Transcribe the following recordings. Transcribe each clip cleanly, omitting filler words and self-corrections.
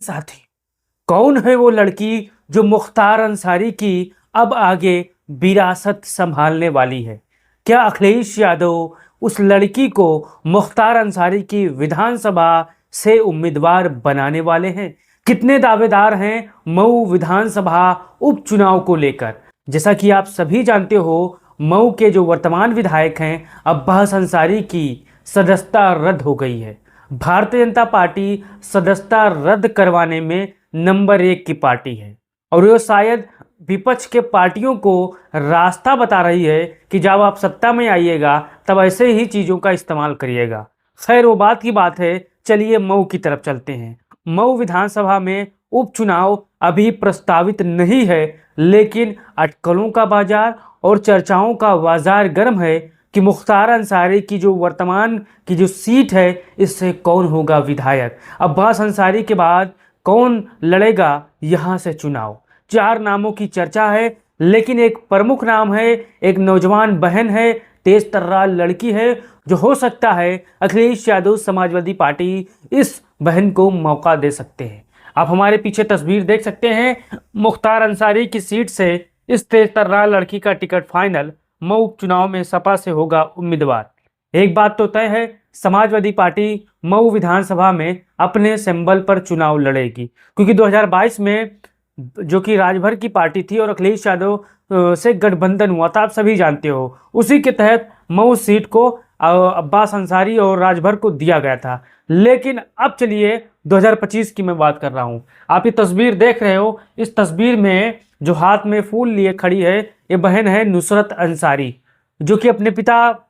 साथी, कौन है वो लड़की जो मुख्तार अंसारी की अब आगे विरासत संभालने वाली है? क्या अखिलेश यादव उस लड़की को मुख्तार अंसारी की विधानसभा से उम्मीदवार बनाने वाले हैं? कितने दावेदार हैं मऊ विधानसभा उपचुनाव को लेकर? जैसा कि आप सभी जानते हो, मऊ के जो वर्तमान विधायक हैं अब्बास अंसारी की सदस्यता रद्द हो गई है। भारतीय जनता पार्टी सदस्यता रद्द करवाने में नंबर 1 की पार्टी है और ये शायद विपक्ष के पार्टियों को रास्ता बता रही है कि जब आप सत्ता में आइएगा तब ऐसे ही चीज़ों का इस्तेमाल करिएगा। खैर, वो बात की बात है। चलिए मऊ की तरफ चलते हैं। मऊ विधानसभा में उपचुनाव अभी प्रस्तावित नहीं है, लेकिन अटकलों का बाजार और चर्चाओं का बाजार गर्म है कि मुख्तार अंसारी की जो वर्तमान की जो सीट है, इससे कौन होगा विधायक। अब्बास अंसारी के बाद कौन लड़ेगा यहाँ से चुनाव? 4 नामों की चर्चा है, लेकिन एक प्रमुख नाम है, एक नौजवान बहन है, तेज तर्रार लड़की है, जो हो सकता है अखिलेश यादव समाजवादी पार्टी इस बहन को मौका दे सकते हैं। आप हमारे पीछे तस्वीर देख सकते हैं। मुख्तार अंसारी की सीट से इस तेज तर्रार लड़की का टिकट फाइनल। मऊ उपचुनाव में सपा से होगा उम्मीदवार। एक बात तो तय है, समाजवादी पार्टी मऊ विधानसभा में अपने सिंबल पर चुनाव लड़ेगी, क्योंकि 2022 में जो कि राजभर की पार्टी थी और अखिलेश यादव से गठबंधन हुआ था, आप सभी जानते हो। उसी के तहत मऊ सीट को अब्बास अंसारी और राजभर को दिया गया था। लेकिन अब चलिए 2025 की मैं बात कर रहा हूं। आप ये तस्वीर देख रहे हो। इस तस्वीर में जो हाथ में फूल लिए खड़ी है, ये बहन है नुसरत अंसारी, जो कि अपने पिता,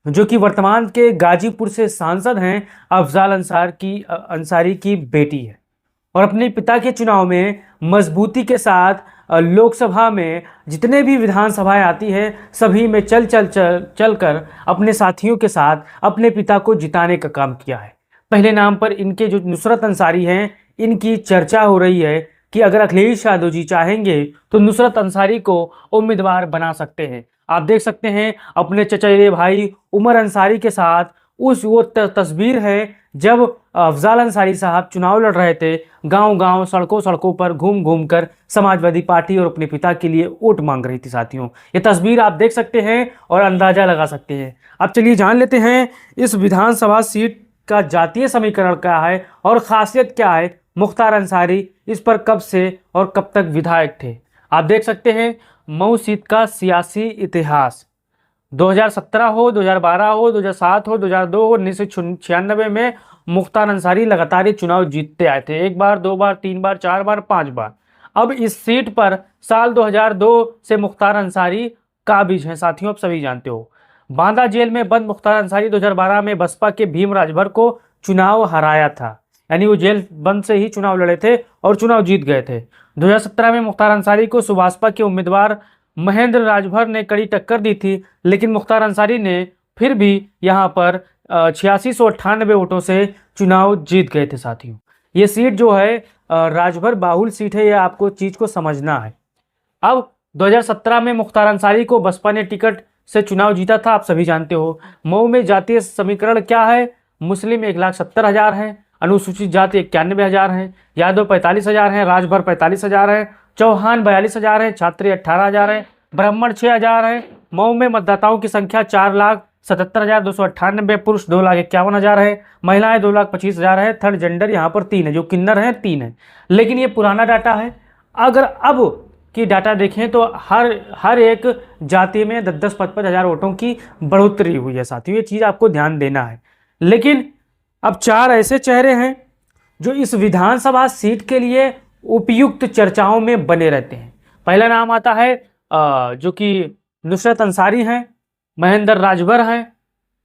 जो कि वर्तमान के गाजीपुर से सांसद हैं, अफजाल अंसारी की बेटी है और अपने पिता के चुनाव में मजबूती के साथ लोकसभा में जितने भी विधानसभाएं आती है, सभी में चल कर अपने साथियों के साथ अपने पिता को जिताने का काम किया है। पहले नाम पर इनके जो नुसरत अंसारी हैं, इनकी चर्चा हो रही है कि अगर अखिलेश यादव जी चाहेंगे तो नुसरत अंसारी को उम्मीदवार बना सकते हैं। आप देख सकते हैं अपने चचेरे भाई उमर अंसारी के साथ वो तस्वीर है जब अफजाल अंसारी साहब चुनाव लड़ रहे थे। गांव-गांव, सड़कों पर घूम घूम कर समाजवादी पार्टी और अपने पिता के लिए वोट मांग रही थी। साथियों, ये तस्वीर आप देख सकते हैं और अंदाजा लगा सकते हैं। अब चलिए जान लेते हैं इस विधानसभा सीट का जातीय समीकरण क्या है और खासियत क्या है। मुख्तार अंसारी इस पर कब से और कब तक विधायक थे? आप देख सकते हैं मऊ सीट का सियासी इतिहास। 2017 हो, 2012 हो, 2007 हो, 2002 हो, 1996 में मुख्तार अंसारी लगातार ये चुनाव जीतते आए थे। 1 बार, 2 बार, 3 बार, 4 बार, 5 बार। अब इस सीट पर साल 2002 से मुख्तार अंसारी काबिज हैं। साथियों, आप सभी जानते हो। बांदा जेल में बंद मुख्तार अंसारी 2012 में बसपा के भीम राजभर को चुनाव हराया था, यानी वो जेल बंद से ही चुनाव लड़े थे और चुनाव जीत गए थे। 2017 में मुख्तार अंसारी को सुभाषपा के उम्मीदवार महेंद्र राजभर ने कड़ी टक्कर दी थी, लेकिन मुख्तार अंसारी ने फिर भी यहां पर 8698 वोटों से चुनाव जीत गए थे। साथियों, ये सीट जो है राजभर बाहुल सीट है, ये आपको चीज को समझना है। अब 2017 में मुख्तार अंसारी को बसपा ने टिकट से चुनाव जीता था, आप सभी जानते हो। मऊ में जातीय समीकरण क्या है? मुस्लिम 1,70,000 है, अनुसूचित जाति 91,000 हैं, यादव 45,000 हैं, राजभर 45,000 हैं, चौहान 42,000 हैं, छात्री 18,000 हैं, ब्राह्मण 6,000 हैं। मऊ में मतदाताओं की संख्या 4,77,298, पुरुष 2,51,000 है, महिलाएं 2,25,000 है। थर्ड जेंडर यहाँ पर 3 है, जो किन्नर है 3 है। लेकिन ये पुराना डाटा है। अगर अब की डाटा देखें तो हर एक जाति में 10-15,000 वोटों की बढ़ोतरी हुई है। साथियों, ये चीज़ आपको ध्यान देना है। लेकिन अब 4 ऐसे चेहरे हैं जो इस विधानसभा सीट के लिए उपयुक्त चर्चाओं में बने रहते हैं। पहला नाम आता है जो कि नुसरत अंसारी हैं, महेंद्र राजभर हैं,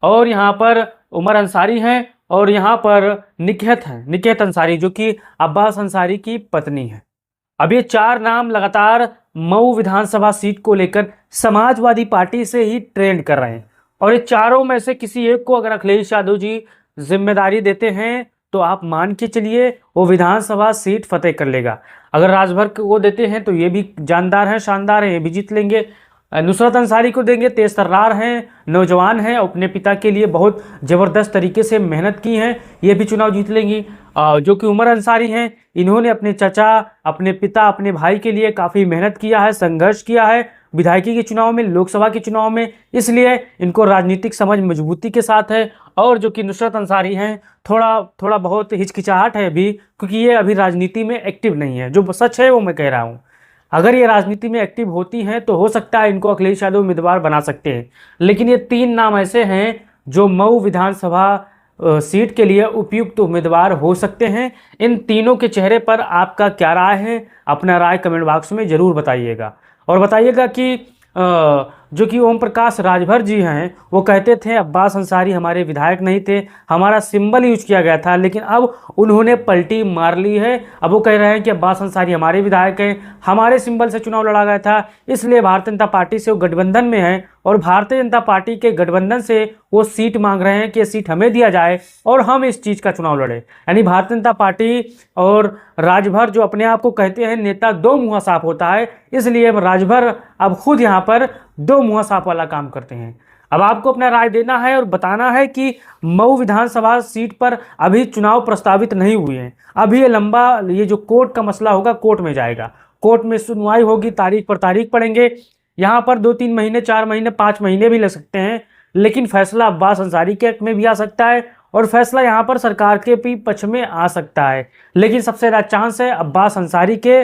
और यहाँ पर उमर अंसारी हैं, और यहाँ पर निकेत अंसारी, जो कि अब्बास अंसारी की पत्नी है। अब ये 4 नाम लगातार मऊ विधानसभा सीट को लेकर समाजवादी पार्टी से ही ट्रेंड कर रहे हैं, और ये चारों में से किसी एक को अगर अखिलेश यादव जी जिम्मेदारी देते हैं तो आप मान के चलिए वो विधानसभा सीट फतेह कर लेगा। अगर राजभर को देते हैं तो ये भी जानदार है, शानदार है, ये भी जीत लेंगे। नुसरत अंसारी को देंगे। तेज तर्रार हैं, नौजवान हैं, अपने पिता के लिए बहुत ज़बरदस्त तरीके से मेहनत की है, ये भी चुनाव जीत लेंगी। जो कि उमर अंसारी हैं, इन्होंने अपने चाचा, अपने पिता, अपने भाई के लिए काफ़ी मेहनत किया है, संघर्ष किया है विधायकी के चुनाव में, लोकसभा के चुनाव में, इसलिए इनको राजनीतिक समझ मजबूती के साथ है। और जो कि नुसरत अंसारी हैं, थोड़ा बहुत हिचकिचाहट है अभी, क्योंकि ये अभी राजनीति में एक्टिव नहीं है। जो सच है वो मैं कह रहा हूँ, अगर ये राजनीति में एक्टिव होती हैं तो हो सकता है इनको अखिलेश यादव उम्मीदवार बना सकते हैं। लेकिन ये 3 नाम ऐसे हैं जो मऊ विधानसभा सीट के लिए उपयुक्त उम्मीदवार हो सकते हैं। इन तीनों के चेहरे पर आपका क्या राय है, अपना राय कमेंट बॉक्स में ज़रूर बताइएगा। और बताइएगा कि जो कि ओम प्रकाश राजभर जी हैं, वो कहते थे अब्बास अंसारी हमारे विधायक नहीं थे, हमारा सिंबल यूज किया गया था, लेकिन अब उन्होंने पलटी मार ली है। अब वो कह रहे हैं कि अब्बास अंसारी हमारे विधायक हैं, हमारे सिंबल से चुनाव लड़ा गया था, इसलिए भारतीय जनता पार्टी से वो गठबंधन में है और भारतीय जनता पार्टी के गठबंधन से वो सीट मांग रहे हैं कि ये सीट हमें दिया जाए और हम इस चीज़ का चुनाव लड़े। यानी भारतीय जनता पार्टी और राजभर, जो अपने आप को कहते हैं नेता, दो मुँह साफ होता है, इसलिए राजभर अब खुद यहाँ पर दो मुँह साफ वाला काम करते हैं। अब आपको अपना राय देना है और बताना है कि मऊ विधानसभा सीट पर अभी चुनाव प्रस्तावित नहीं हुए हैं। अभी ये जो कोर्ट का मसला होगा, कोर्ट में जाएगा, कोर्ट में सुनवाई होगी, तारीख पर तारीख पड़ेंगे। यहाँ पर 2-3 महीने, 4 महीने, 5 महीने भी लग सकते हैं, लेकिन फैसला अब्बास अंसारी के हक में भी आ सकता है और फैसला यहाँ पर सरकार के भी पक्ष में आ सकता है। लेकिन सबसे ज़्यादा चांस है अब्बास अंसारी के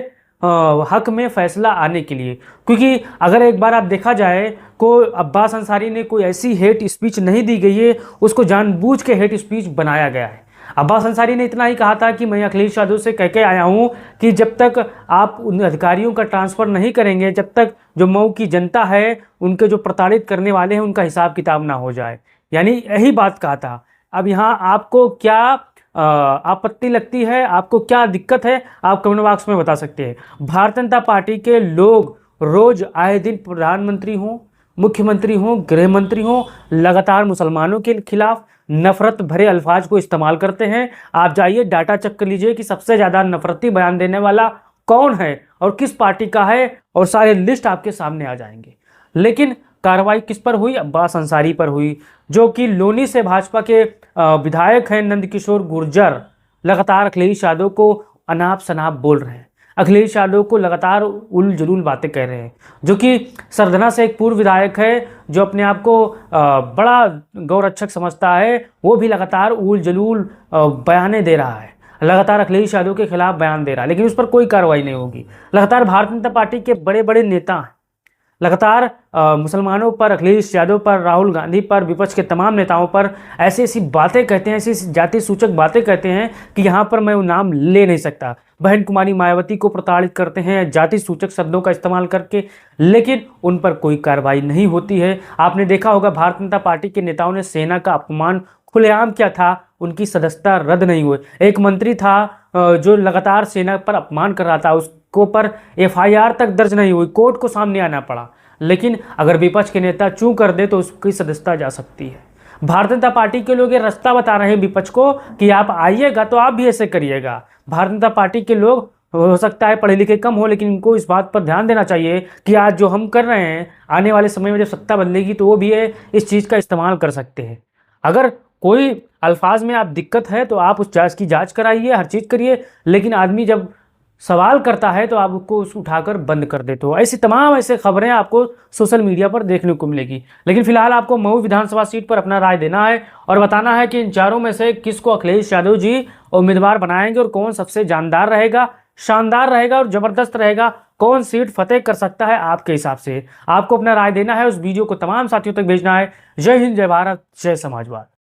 हक में फैसला आने के लिए, क्योंकि अगर एक बार आप देखा जाए को अब्बास अंसारी ने कोई ऐसी हेट स्पीच नहीं दी गई है, उसको जानबूझ के हेट स्पीच बनाया गया है। अब्बास अंसारी ने इतना ही कहा था कि मैं अखिलेश यादव से कह के आया हूं कि जब तक आप उन अधिकारियों का ट्रांसफ़र नहीं करेंगे, जब तक जो मऊ की जनता है, उनके जो प्रताड़ित करने वाले हैं, उनका हिसाब किताब ना हो जाए, यानी यही बात कहा था। अब यहाँ आपको क्या आपत्ति लगती है, आपको क्या दिक्कत है, आप कमेंट बॉक्स में बता सकते हैं। भारतीय जनता पार्टी के लोग रोज आए दिन प्रधानमंत्री हों, मुख्यमंत्री हों, गृह मंत्री हों, लगातार मुसलमानों के खिलाफ नफरत भरे अल्फाज को इस्तेमाल करते हैं। आप जाइए डाटा चेक कर लीजिए कि सबसे ज़्यादा नफरती बयान देने वाला कौन है और किस पार्टी का है, और सारे लिस्ट आपके सामने आ जाएंगे। लेकिन कार्रवाई किस पर हुई? अब्बास अंसारी पर हुई, जो कि लोनी से भाजपा के विधायक हैं नंदकिशोर गुर्जर, लगातार अखिलेश यादव को अनाप शनाप बोल रहे हैं, अखिलेश यादव को लगातार उल जलूल बातें कह रहे हैं। जो कि सरधना से एक पूर्व विधायक है जो अपने आप को बड़ा गौरक्षक समझता है, वो भी लगातार उल जलूल बयानें दे रहा है, लगातार अखिलेश यादव के खिलाफ बयान दे रहा है, लेकिन उस पर कोई कार्रवाई नहीं होगी। लगातार भारतीय जनता पार्टी के बड़े बड़े नेता हैं, लगातार मुसलमानों पर, अखिलेश यादव पर, राहुल गांधी पर, विपक्ष के तमाम नेताओं पर ऐसी ऐसी बातें कहते हैं, ऐसी जाति सूचक बातें कहते हैं कि यहाँ पर मैं वो नाम ले नहीं सकता। बहन कुमारी मायावती को प्रताड़ित करते हैं जाति सूचक शब्दों का इस्तेमाल करके, लेकिन उन पर कोई कार्रवाई नहीं होती है। आपने देखा होगा भारतीय जनता पार्टी के नेताओं ने सेना का अपमान खुलेआम किया था, उनकी सदस्यता रद्द नहीं हुई। एक मंत्री था जो लगातार सेना पर अपमान कर रहा था, उसको पर FIR तक दर्ज नहीं हुई, कोर्ट को सामने आना पड़ा। लेकिन अगर विपक्ष के नेता चूं कर दे तो उसकी सदस्यता जा सकती है। भारतीय जनता पार्टी के लोग ये रास्ता बता रहे हैं विपक्ष को कि आप आइएगा तो आप भी ऐसे करिएगा। भारतीय जनता पार्टी के लोग हो सकता है पढ़े लिखे कम हो, लेकिन इनको इस बात पर ध्यान देना चाहिए कि आज जो हम कर रहे हैं, आने वाले समय में जब सत्ता बदलेगी तो वो भी इस चीज़ का इस्तेमाल कर सकते हैं। अगर कोई अल्फाज में आप दिक्कत है तो आप उस जांच की जांच कराइए, हर चीज़ करिए, लेकिन आदमी जब सवाल करता है तो आप उसको उठाकर बंद कर देते हो। ऐसी तमाम ऐसे खबरें आपको सोशल मीडिया पर देखने को मिलेगी। लेकिन फिलहाल आपको मऊ विधानसभा सीट पर अपना राय देना है और बताना है कि इन चारों में से किसको अखिलेश यादव जी उम्मीदवार बनाएंगे और कौन सबसे जानदार रहेगा, शानदार रहेगा और ज़बरदस्त रहेगा, कौन सीट फतेह कर सकता है आपके हिसाब से। आपको अपना राय देना है, उस वीडियो को तमाम साथियों तक भेजना है। जय हिंद, जय भारत, जय समाजवाद।